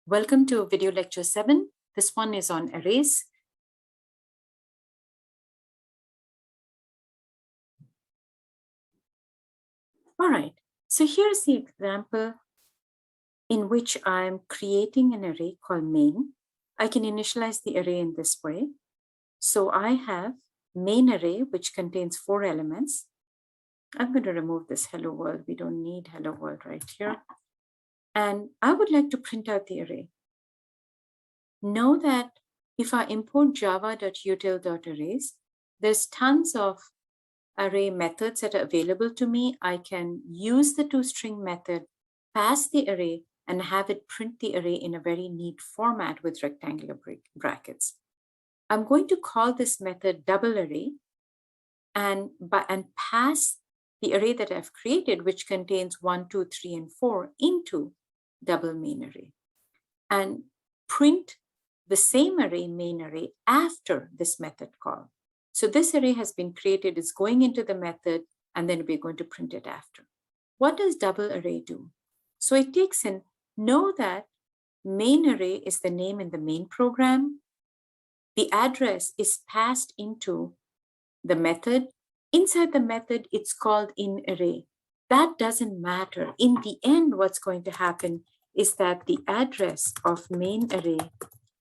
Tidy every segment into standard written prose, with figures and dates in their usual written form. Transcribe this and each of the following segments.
Welcome to video lecture 7. This one is on arrays. All right, so here's the example in which I'm creating an array called main. I can initialize the array in this way. So I have main array, which contains 4 elements. I'm going to remove this hello world. We don't need hello world right here. And I would like to print out the array. Know that if I import java.util.arrays, there's tons of array methods that are available to me. I can use the Tostring method, pass the array, and have it print the array in a very neat format with rectangular brackets. I'm going to call this method double array and pass the array that I've created, which contains 1, 2, 3, and 4 into double main array, and print the same array, main array, after this method call. So this array has been created, it's going into the method, and then we're going to print it after. What does double array do? So it takes in, know that main array is the name in the main program. The address is passed into the method. Inside the method, it's called in array. That doesn't matter. In the end, what's going to happen is that the address of main array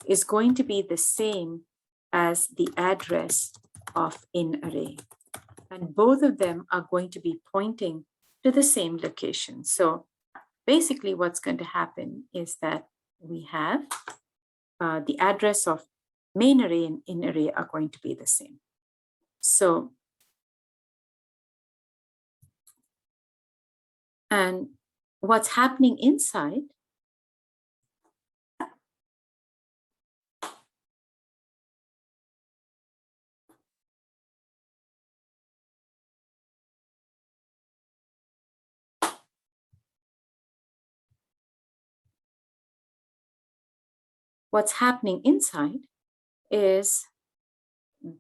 is going to be the same as the address of in array. And both of them are going to be pointing to the same location. So basically what's going to happen is that we have the address of main array and in array are going to be the same. So, and what's happening inside is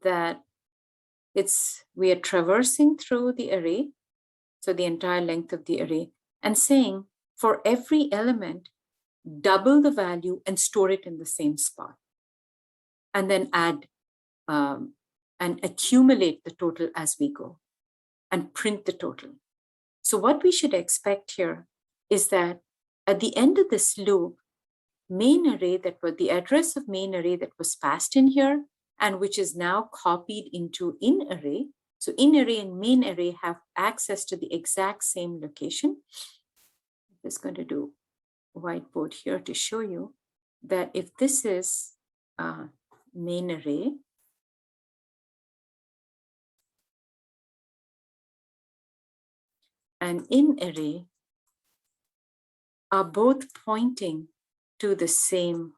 that we are traversing through the array, so the entire length of the array, and saying for every element, double the value and store it in the same spot, and then add and accumulate the total as we go and print the total. So what we should expect here is that at the end of this loop, main array the address of main array that was passed in here and which is now copied into in array. So in array and main array have access to the exact same location. I'm just going to do whiteboard here to show you that if this is main array, and in array are both pointing to the same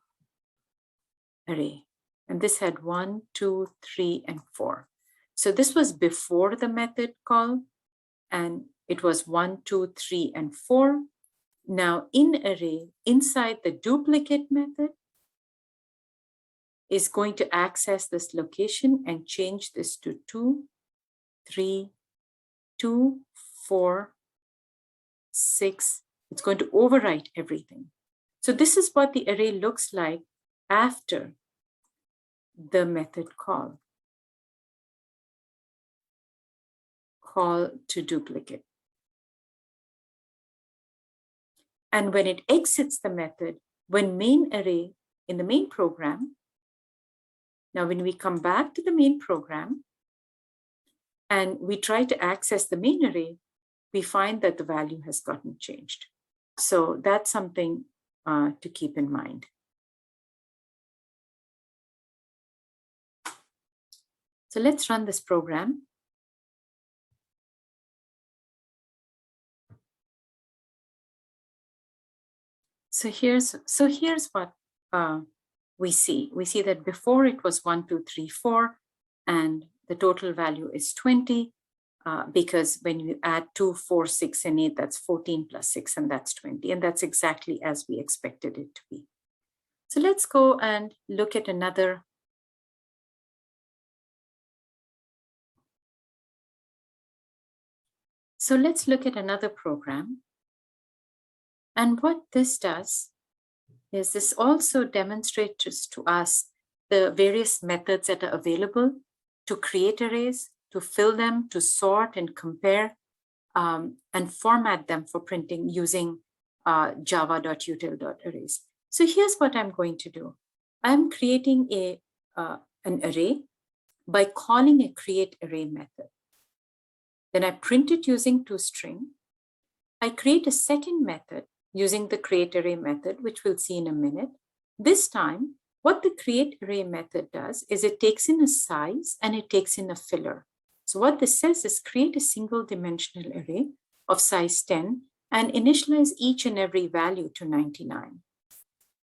array. And this had 1, 2, 3, and 4. So this was before the method call, and it was 1, 2, 3, and 4. Now in array, inside the duplicate method, is going to access this location and change this to 2, 3, 2, 4, 6. It's going to overwrite everything. So this is what the array looks like after the method call to duplicate. And when it exits the method, when main array in the main program, now when we come back to the main program and we try to access the main array, we find that the value has gotten changed. So that's something to keep in mind. So let's run this program. So here's what we see. We see that before it was 1, 2, 3, 4, and the total value is 20. Because when you add 2, 4, 6, and 8, that's 14 plus 6, and that's 20. And that's exactly as we expected it to be. So let's go and look at another. So let's look at another program. And what this does is this also demonstrates to us the various methods that are available to create arrays, to fill them, to sort and compare, and format them for printing using java.util.arrays. So here's what I'm going to do. I'm creating an array by calling a Createarray method. Then I print it using toString. I create a second method using the Createarray method, which we'll see in a minute. This time, what the Createarray method does is it takes in a size and it takes in a filler. So what this says is create a single dimensional array of size 10 and initialize each and every value to 99.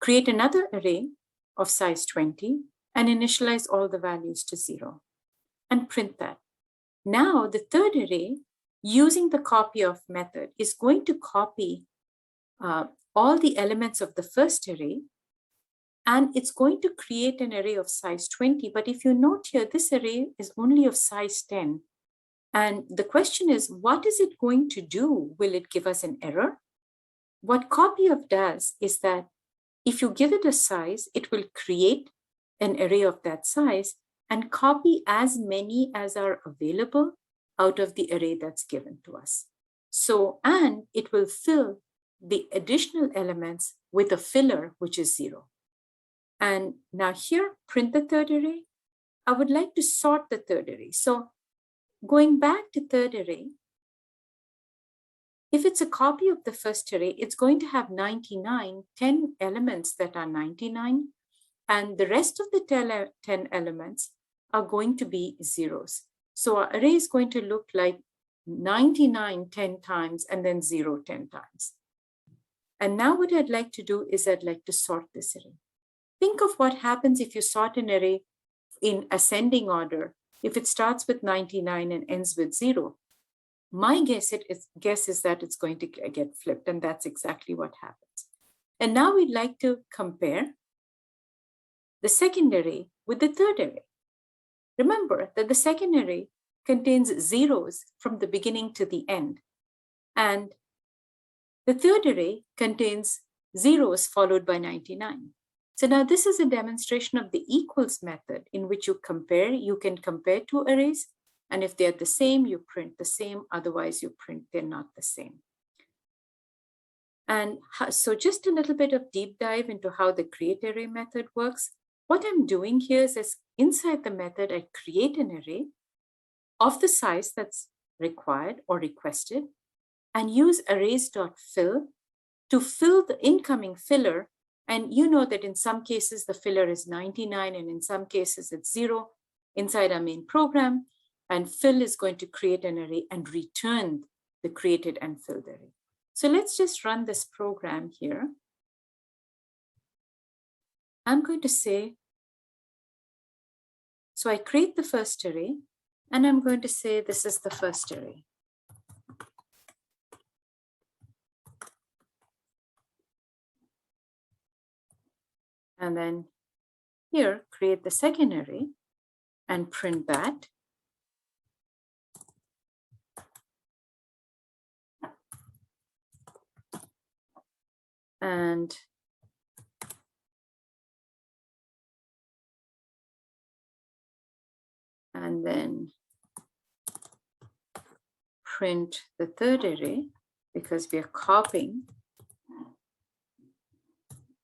Create another array of size 20 and initialize all the values to 0 and print that. Now the third array, using the copy of method, is going to copy all the elements of the first array, and it's going to create an array of size 20. But if you note here, this array is only of size 10. And the question is, what is it going to do? Will it give us an error? What copy of does is that if you give it a size, it will create an array of that size and copy as many as are available out of the array that's given to us. So, and it will fill the additional elements with a filler, which is 0. And now here, print the third array. I would like to sort the third array. So going back to third array, if it's a copy of the first array, it's going to have 99, 10 elements that are 99, and the rest of the 10 elements are going to be zeros. So our array is going to look like 99 10 times and then 0 10 times. And now what I'd like to do is I'd like to sort this array. Think of what happens if you sort an array in ascending order, if it starts with 99 and ends with 0. My guess is that it's going to get flipped, and that's exactly what happens. And now we'd like to compare the second array with the third array. Remember that the second array contains zeros from the beginning to the end, and the third array contains zeros followed by 99. So now this is a demonstration of the equals method in which you can compare two arrays, and if they're the same, you print the same, otherwise you print they're not the same. And so just a little bit of deep dive into how the Createarray method works. What I'm doing here is inside the method, I create an array of the size that's required or requested and use arrays.fill to fill the incoming filler. And you know that in some cases, the filler is 99 and in some cases it's 0 inside our main program. And fill is going to create an array and return the created and filled array. So let's just run this program here. I'm going to say, so I create the first array, and I'm going to say this is the first array. And then here, create the second array and print that. And then print the third array because we are copying.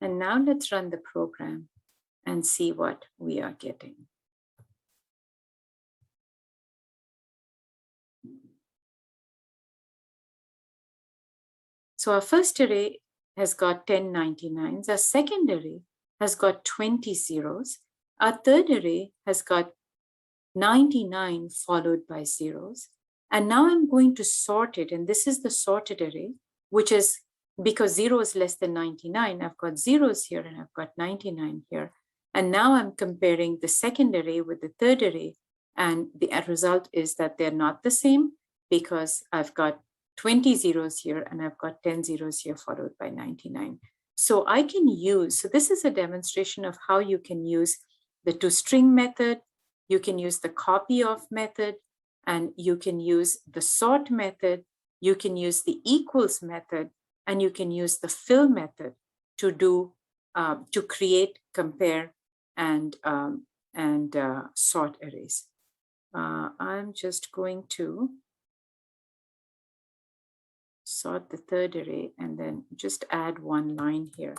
And now let's run the program and see what we are getting. So our first array has got 10 99s. Our second array has got 20 zeros. Our third array has got 99 followed by zeros. And now I'm going to sort it. And this is the sorted array, which is because 0 is less than 99. I've got zeros here and I've got 99 here. And now I'm comparing the second array with the third array. And the result is that they're not the same because I've got 20 zeros here and I've got 10 zeros here followed by 99. So I can use, so this is a demonstration of how you can use the toString method, you can use the copy of method, and you can use the sort method, you can use the equals method, and you can use the fill method to do to create, compare, and sort arrays. I'm just going to sort the third array and then just add one line here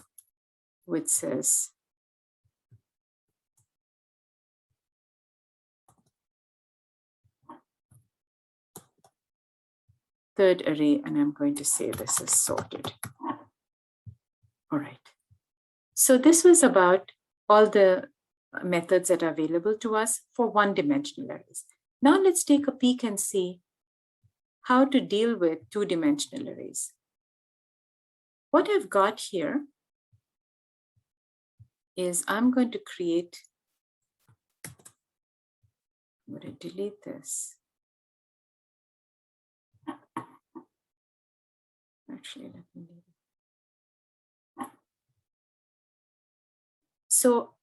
which says third array, and I'm going to say this is sorted. All right. So this was about all the methods that are available to us for one-dimensional arrays. Now let's take a peek and see how to deal with two-dimensional arrays. What I've got here is I'm going to create, I'm going to delete this. Actually, let me leave it. So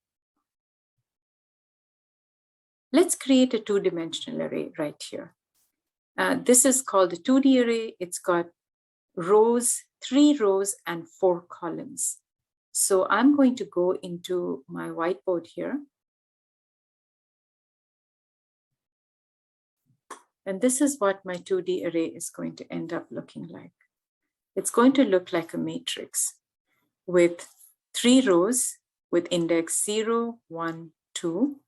let's create a two-dimensional array right here. This is called a 2D array. It's got rows, 3 rows and 4 columns. So I'm going to go into my whiteboard here. And this is what my 2D array is going to end up looking like. It's going to look like a matrix with 3 rows with index 0, 1, 2,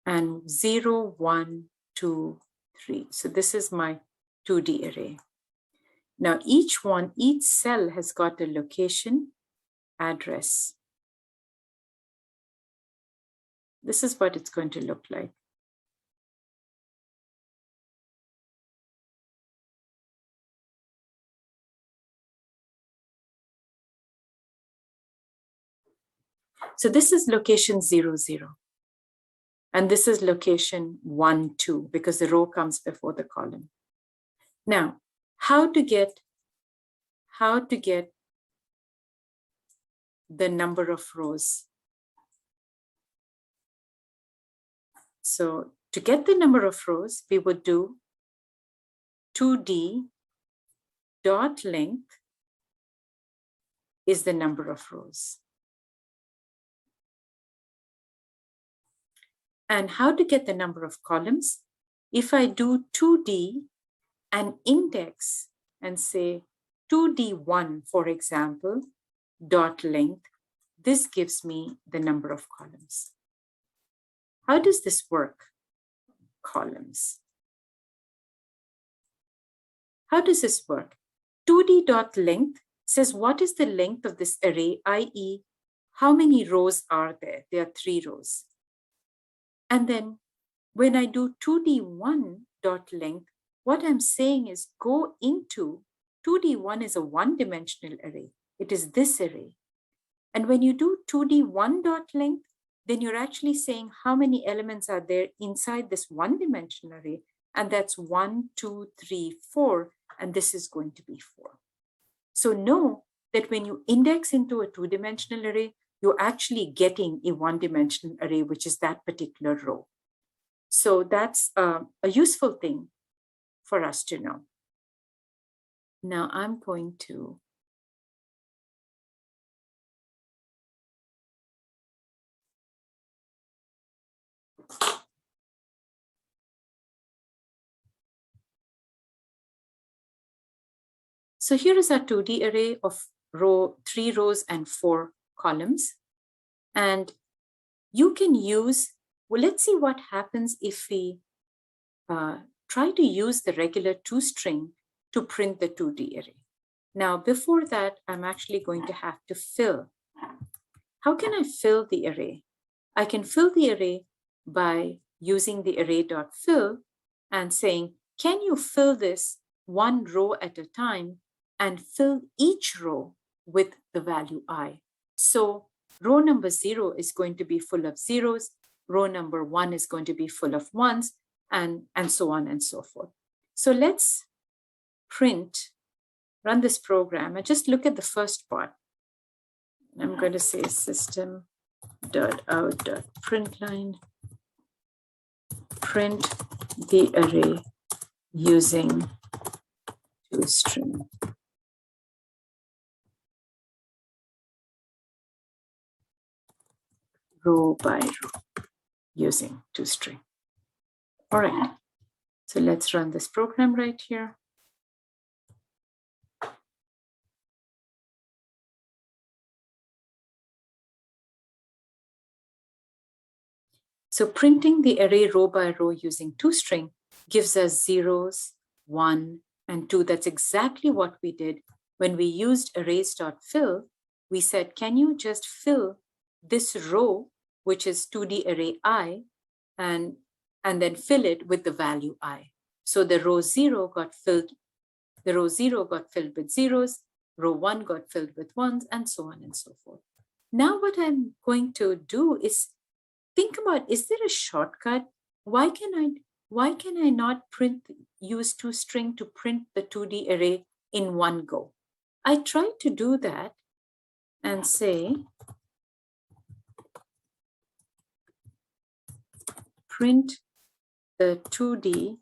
and 0, 1, 2, 3. So this is my 2D array. Now each cell has got a location, address. This is what it's going to look like. So this is location 0, 0. And this is location 1, 2, because the row comes before the column. Now, how to get the number of rows? So to get the number of rows, we would do 2D dot length is the number of rows. And how to get the number of columns? If I do 2D and index and say 2D1, for example, dot length, this gives me the number of columns. How does this work? Columns. How does this work? 2D dot length says what is the length of this array, i.e., how many rows are there? There are 3 rows. And then when I do 2D1 dot length, what I'm saying is go into 2D1 is a one-dimensional array. It is this array. And when you do 2D1 dot length, then you're actually saying how many elements are there inside this one-dimensional array. And that's 1, 2, 3, 4. And this is going to be 4. So know that when you index into a two-dimensional array, you're actually getting a one-dimensional array, which is that particular row. So that's a useful thing for us to know. Now I'm going to So here is our 2D array of 3 rows and 4 columns. And you can use, well, let's see what happens if we try to use the regular toString to print the 2D array. Now, before that, I'm actually going to have to fill. How can I fill the array? I can fill the array by using the array.fill and saying, can you fill this one row at a time and fill each row with the value I? So row number 0 is going to be full of zeros, row number 1 is going to be full of ones, and so on and so forth. So let's run this program, and just look at the first part. I'm going to say system.out.println, print the array using toString. row by row using Tostring. All right, so let's run this program right here. So printing the array row by row using Tostring gives us zeros, 1, and 2. That's exactly what we did when we used arrays.fill. We said, can you just fill this row, which is 2D array I, and then fill it with the value I. So the row 0 got filled, with zeros, row 1 got filled with ones, and so on and so forth. Now what I'm going to do is think about, is there a shortcut? Why can I not use Tostring to print the 2D array in one go? I tried to do that and say print the 2D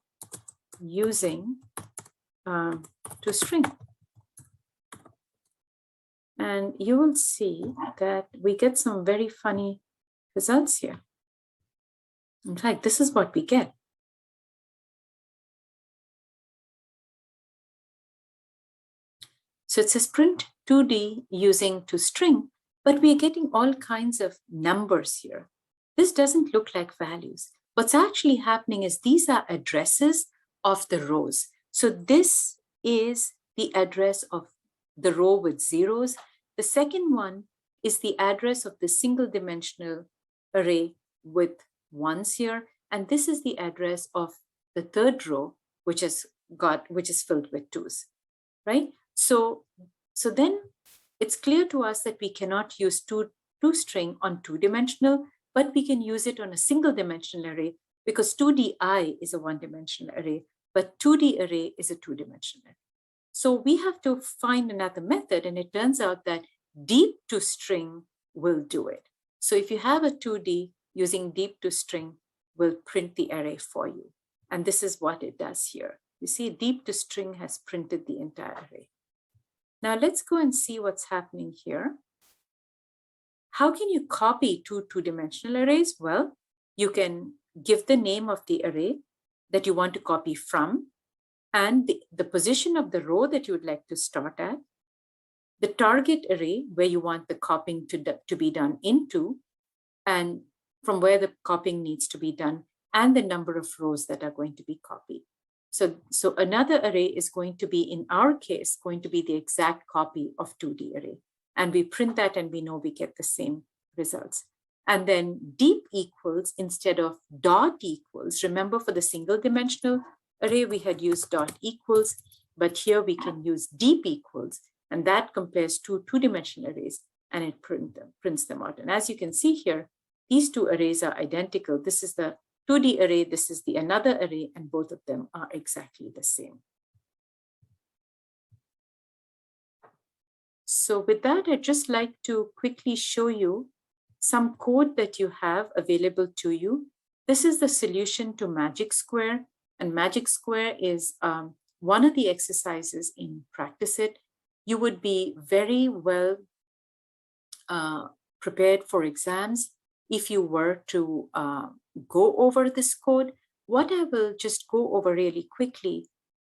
using Tostring. And you will see that we get some very funny results here. In fact, this is what we get. So it says print 2D using Tostring, but we're getting all kinds of numbers here. This doesn't look like values. What's actually happening is these are addresses of the rows. So this is the address of the row with zeros. The second one is the address of the single dimensional array with ones here. And this is the address of the third row, which is filled with twos, right? So then it's clear to us that we cannot use Tostring on two-dimensional, but we can use it on a single dimensional array because 2DI is a one-dimensional array, but 2D array is a two-dimensional array. So we have to find another method, and it turns out that deep Tostring will do it. So if you have a 2D, using deep Tostring will print the array for you. And this is what it does here. You see, deep Tostring has printed the entire array. Now let's go and see what's happening here. How can you copy two-dimensional arrays? Well, you can give the name of the array that you want to copy from, and the position of the row that you would like to start at, the target array where you want the copying to be done into, and from where the copying needs to be done, and the number of rows that are going to be copied. So another array is going to be, in our case, going to be the exact copy of 2D array. And we print that and we know we get the same results. And then deep equals instead of dot equals. Remember, for the single dimensional array, we had used dot equals, but here we can use deep equals, and that compares two-dimensional arrays, and it prints them out. And as you can see here, these two arrays are identical. This is the 2D array, this is the another array, and both of them are exactly the same. So with that, I'd just like to quickly show you some code that you have available to you. This is the solution to Magic Square, and Magic Square is one of the exercises in Practice It. You would be very well prepared for exams if you were to go over this code. What I will just go over really quickly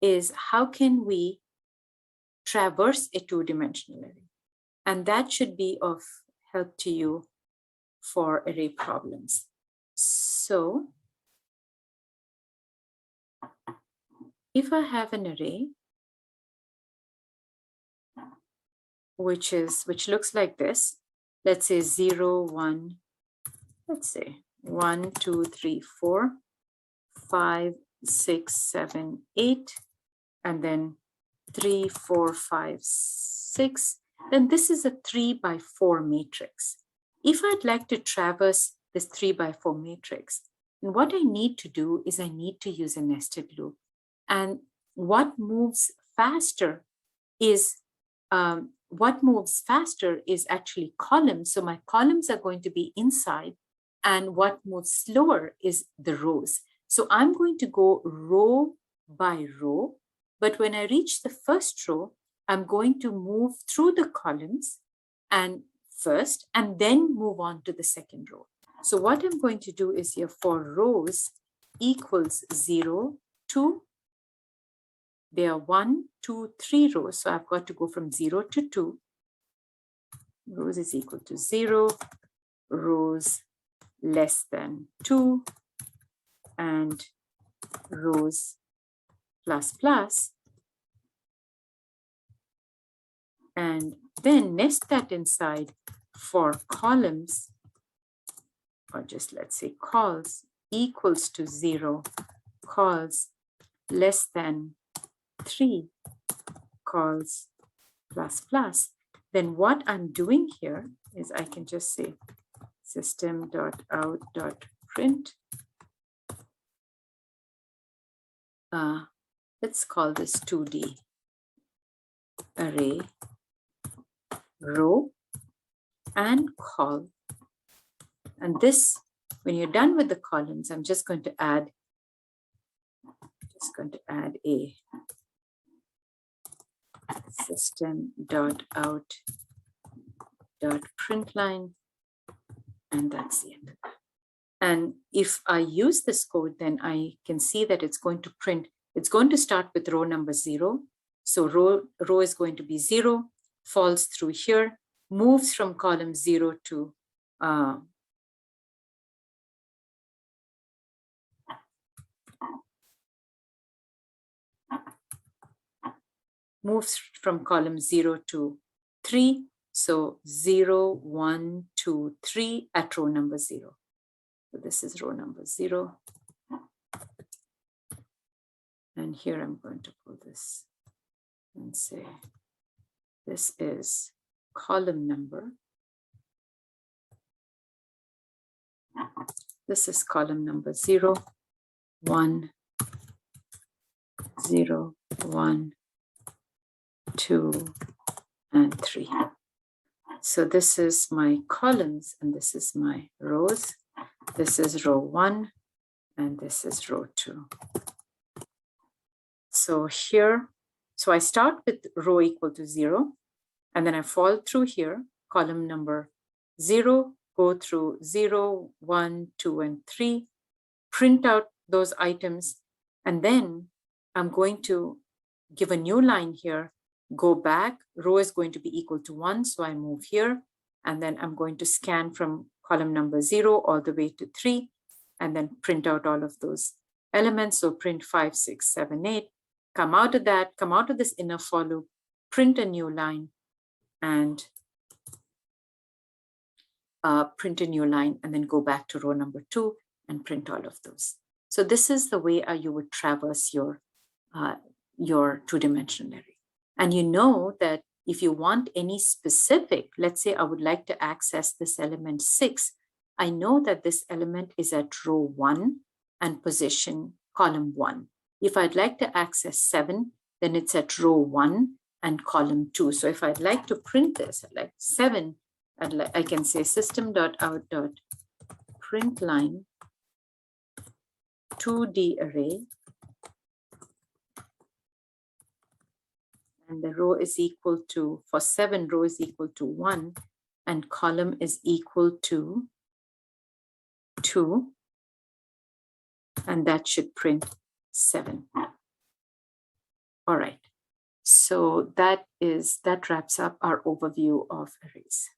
is how can we traverse a two-dimensional array, and that should be of help to you for array problems. So if I have an array which looks like this, let's say 0, 1, let's say 1, 2, 3, 4, 5, 6, 7, 8, and then 3, 4, 5, 6, then this is a 3 by 4 matrix. If I'd like to traverse this 3 by 4 matrix, then what I need to do is I need to use a nested loop. And what moves faster is actually columns. So my columns are going to be inside, and what moves slower is the rows. So I'm going to go row by row, but when I reach the first row, I'm going to move through the columns and then move on to the second row. So what I'm going to do is here for rows equals 0 to, there are 1, 2, 3 rows. So I've got to go from 0 to 2. Rows is equal to 0, rows less than 2, and rows plus plus. And then nest that inside for columns, or just let's say cols equals to 0, cols less than 3, cols plus plus. Then what I'm doing here is I can just say system.out.print. Let's call this 2D array row and col. And this, when you're done with the columns, I'm just going to add a system.out.println, and that's it. And if I use this code, then I can see that it's going to print, it's going to start with row number 0. So row is going to be 0, falls through here, moves from column 0 to moves from column 0 to 3. So 0, 1, 2, 3 at row number 0. So this is row number 0. And here I'm going to pull this and say, this is column number. This is column number 0, 1, 0, 1, 2, and 3. So this is my columns and this is my rows. This is row 1 and this is row 2. So here, so I start with row equal to 0 and then I fall through here, column number 0, go through 0, 1, 2, and 3, print out those items, and then I'm going to give a new line here, go back, row is going to be equal to 1, so I move here, and then I'm going to scan from column number 0 all the way to 3, and then print out all of those elements. So print 5, 6, 7, 8, come out of that, come out of this inner for loop, print a new line, and print a new line, and then go back to row number 2 and print all of those. So this is the way you would traverse your two-dimensional array. And you know that if you want any specific, let's say I would like to access this element 6, I know that this element is at row 1 and position column 1. If I'd like to access 7, then it's at row 1 and column 2. So if I'd like to print this, like 7, I can say system.out.println 2D array, and the row is equal to, for 7, row is equal to 1 and column is equal to 2, and that should print 7. All right, so that wraps up our overview of arrays.